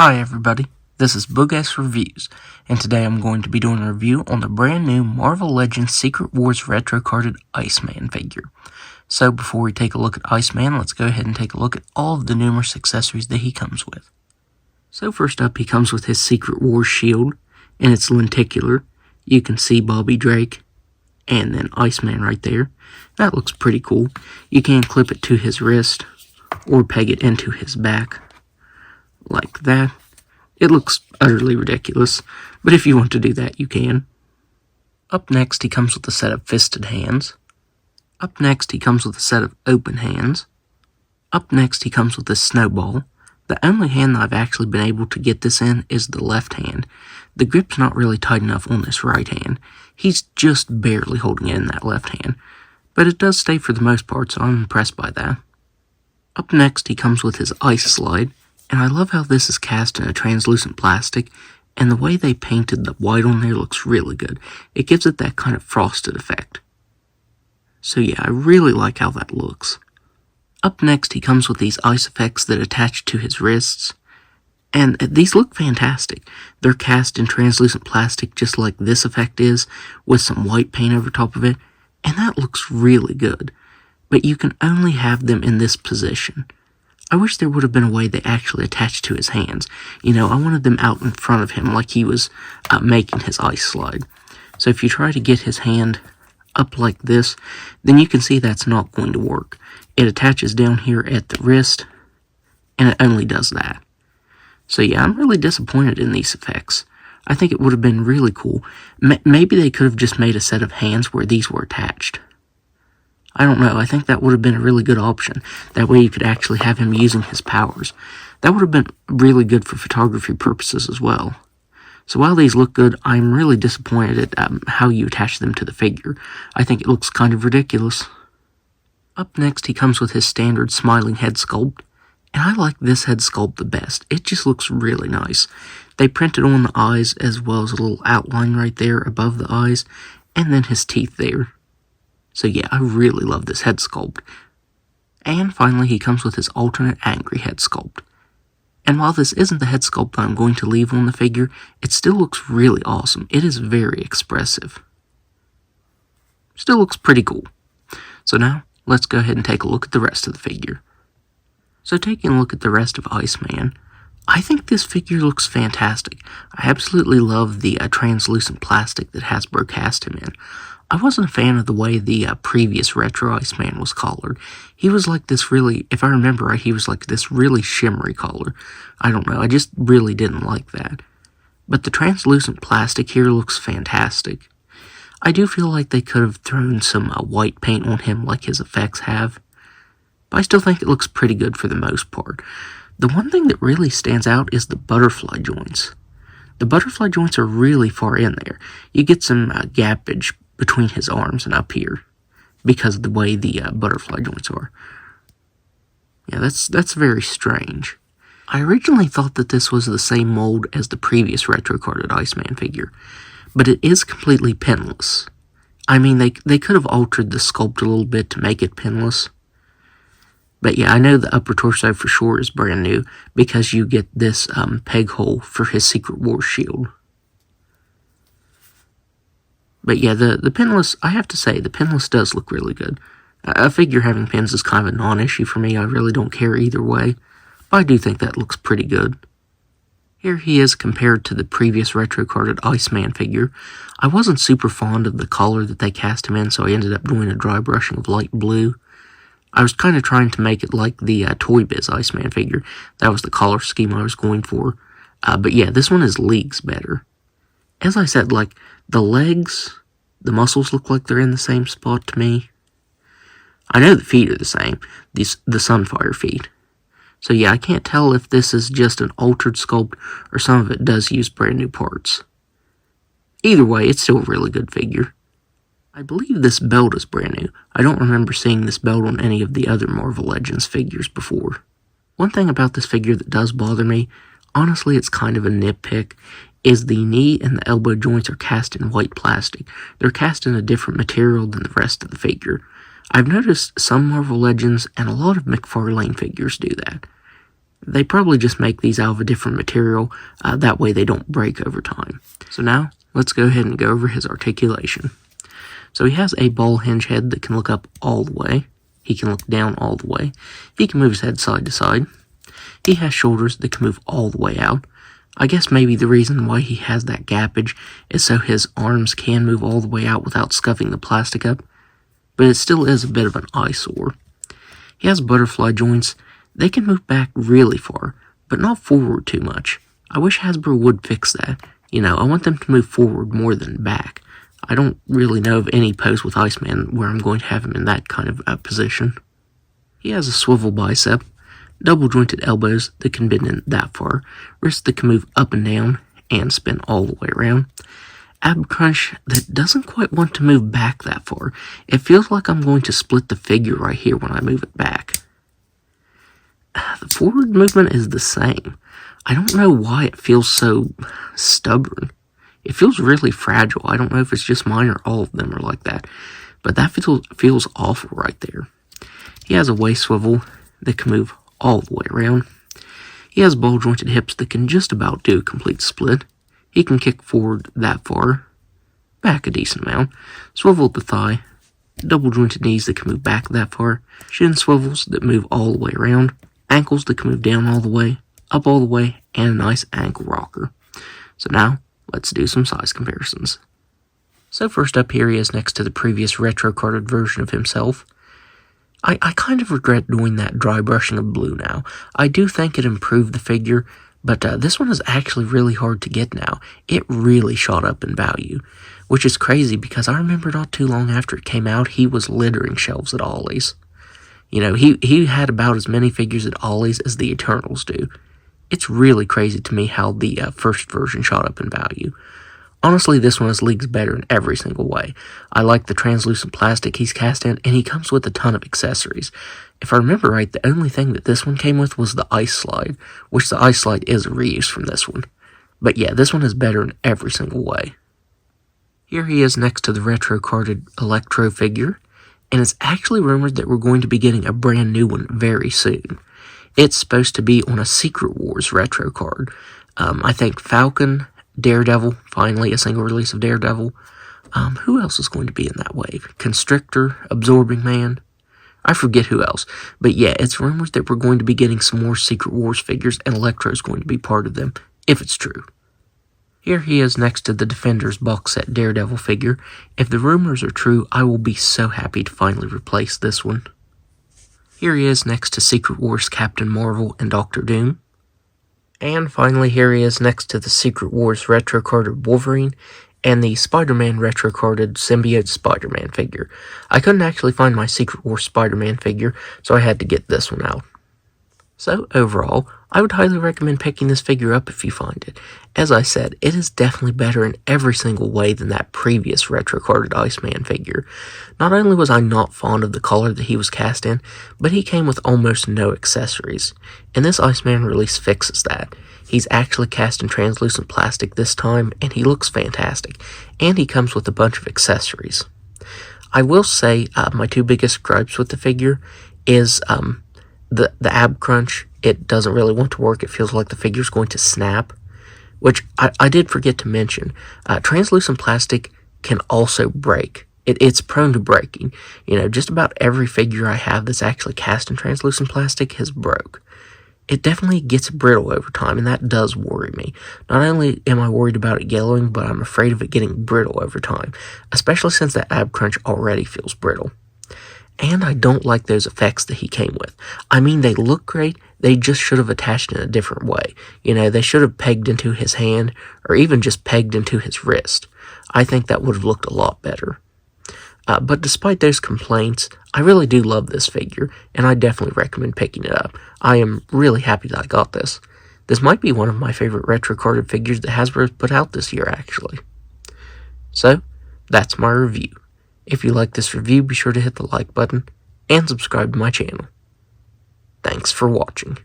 Hi everybody, this is Boogess Reviews, and today I'm going to be doing a review on the brand new Marvel Legends Secret Wars retro carded Iceman figure. So before we take a look at Iceman, let's go ahead and take a look at all of the numerous accessories that he comes with. So first up, he comes with his Secret Wars shield, and it's lenticular. You can see Bobby Drake, and then Iceman right there. That looks pretty cool. You can clip it to his wrist, or peg it into his back. Like that. It looks utterly ridiculous, but if you want to do that, you can. Up next, he comes with a set of fisted hands. Up next, he comes with a set of open hands. Up next, he comes with a snowball. The only hand that I've actually been able to get this in is the left hand. The grip's not really tight enough on this right hand. He's just barely holding it in that left hand, but it does stay for the most part, so I'm impressed by that. Up next, he comes with his ice slide. And I love how this is cast in a translucent plastic, and the way they painted the white on there looks really good. It gives it that kind of frosted effect. So yeah, I really like how that looks. Up next, he comes with these ice effects that attach to his wrists, and these look fantastic. They're cast in translucent plastic just like this effect is, with some white paint over top of it, and that looks really good. But you can only have them in this position. I wish there would have been a way they actually attached to his hands. You know, I wanted them out in front of him like he was making his ice slide. So if you try to get his hand up like this, then you can see that's not going to work. It attaches down here at the wrist, and it only does that. So yeah, I'm really disappointed in these effects. I think it would have been really cool. Maybe they could have just made a set of hands where these were attached. I don't know, I think that would have been a really good option. That way you could actually have him using his powers. That would have been really good for photography purposes as well. So while these look good, I'm really disappointed at how you attach them to the figure. I think it looks kind of ridiculous. Up next, he comes with his standard smiling head sculpt. And I like this head sculpt the best. It just looks really nice. They printed on the eyes as well as a little outline right there above the eyes, and then his teeth there. So yeah, I really love this head sculpt. And finally, he comes with his alternate angry head sculpt. And while this isn't the head sculpt I'm going to leave on the figure, it still looks really awesome. It is very expressive. Still looks pretty cool. So now, let's go ahead and take a look at the rest of the figure. So taking a look at the rest of Iceman, I think this figure looks fantastic. I absolutely love the translucent plastic that Hasbro cast him in. I wasn't a fan of the way the previous retro Iceman was colored. He was like this really, if I remember right, he was like this really shimmery color. I don't know, I just really didn't like that. But the translucent plastic here looks fantastic. I do feel like they could have thrown some white paint on him like his effects have. But I still think it looks pretty good for the most part. The one thing that really stands out is the butterfly joints. The butterfly joints are really far in there. You get some gappage between his arms and up here because of the way the butterfly joints are. Yeah, that's very strange. I originally thought that this was the same mold as the previous retro carded Iceman figure, but it is completely pinless. I mean, they could have altered the sculpt a little bit to make it pinless. But yeah, I know the upper torso for sure is brand new because you get this peg hole for his Secret Wars shield. But yeah, the pinless, I have to say, the pinless does look really good. A figure having pins is kind of a non-issue for me. I really don't care either way. But I do think that looks pretty good. Here he is compared to the previous retro-carded Iceman figure. I wasn't super fond of the color that they cast him in, so I ended up doing a dry brushing of light blue. I was kind of trying to make it like the Toy Biz Iceman figure. That was the color scheme I was going for. But yeah, this one is leagues better. As I said, like, the legs, the muscles look like they're in the same spot to me. I know the feet are the same, the Sunfire feet. So yeah, I can't tell if this is just an altered sculpt or some of it does use brand new parts. Either way, it's still a really good figure. I believe this belt is brand new. I don't remember seeing this belt on any of the other Marvel Legends figures before. One thing about this figure that does bother me, honestly it's kind of a nitpick, is the knee and the elbow joints are cast in white plastic. They're cast in a different material than the rest of the figure. I've noticed some Marvel Legends and a lot of McFarlane figures do that. They probably just make these out of a different material, that way they don't break over time. So now, let's go ahead and go over his articulation. So he has a ball hinge head that can look up all the way. He can look down all the way. He can move his head side to side. He has shoulders that can move all the way out. I guess maybe the reason why he has that gappage is so his arms can move all the way out without scuffing the plastic up, but it still is a bit of an eyesore. He has butterfly joints. They can move back really far, but not forward too much. I wish Hasbro would fix that. I want them to move forward more than back. I don't really know of any pose with Iceman where I'm going to have him in that kind of position. He has a swivel bicep, double jointed elbows that can bend in that far, wrists that can move up and down and spin all the way around, ab crunch that doesn't quite want to move back that far. It feels like I'm going to split the figure right here when I move it back. The forward movement is the same. I don't know why it feels so stubborn. It feels really fragile. I don't know if it's just mine or all of them are like that, but that feels awful right there. He has a waist swivel that can move all the way around. He has ball jointed hips that can just about do a complete split. He can kick forward that far, back a decent amount, swivel at the thigh, double jointed knees that can move back that far, shin swivels that move all the way around, ankles that can move down all the way, up all the way, and a nice ankle rocker. So now, let's do some size comparisons. So first up here he is next to the previous retro-carded version of himself. I kind of regret doing that dry brushing of blue now. I do think it improved the figure, but this one is actually really hard to get now. It really shot up in value, which is crazy because I remember not too long after it came out, he was littering shelves at Ollie's. He had about as many figures at Ollie's as the Eternals do. It's really crazy to me how the first version shot up in value. Honestly, this one is leagues better in every single way. I like the translucent plastic he's cast in, and he comes with a ton of accessories. If I remember right, the only thing that this one came with was the ice slide, which the ice slide is a reuse from this one. But yeah, this one is better in every single way. Here he is next to the retro-carded Electro figure, and it's actually rumored that we're going to be getting a brand new one very soon. It's supposed to be on a Secret Wars retro card. I think Falcon, Daredevil, finally a single release of Daredevil. Who else is going to be in that wave? Constrictor, Absorbing Man. I forget who else. But yeah, it's rumored that we're going to be getting some more Secret Wars figures, and Electro is going to be part of them, if it's true. Here he is next to the Defenders box set Daredevil figure. If the rumors are true, I will be so happy to finally replace this one. Here he is next to Secret Wars Captain Marvel and Doctor Doom. And finally, here he is next to the Secret Wars retro-carded Wolverine and the Spider-Man retro-carded Symbiote Spider-Man figure. I couldn't actually find my Secret Wars Spider-Man figure, so I had to get this one out. So, overall, I would highly recommend picking this figure up if you find it. As I said, it is definitely better in every single way than that previous retro-carded Iceman figure. Not only was I not fond of the color that he was cast in, but he came with almost no accessories. And this Iceman release fixes that. He's actually cast in translucent plastic this time, and he looks fantastic. And he comes with a bunch of accessories. I will say my two biggest gripes with the figure is the ab crunch. It doesn't really want to work. It feels like the figure's going to snap, which I did forget to mention. Translucent plastic can also break. It's prone to breaking. Just about every figure I have that's actually cast in translucent plastic has broke. It definitely gets brittle over time, and that does worry me. Not only am I worried about it yellowing, but I'm afraid of it getting brittle over time, especially since that ab crunch already feels brittle. And I don't like those effects that he came with. I mean, they look great, they just should have attached in a different way. They should have pegged into his hand, or even just pegged into his wrist. I think that would have looked a lot better. But despite those complaints, I really do love this figure, and I definitely recommend picking it up. I am really happy that I got this. This might be one of my favorite retro-carded figures that Hasbro put out this year, actually. So, that's my review. If you like this review, be sure to hit the like button and subscribe to my channel. Thanks for watching.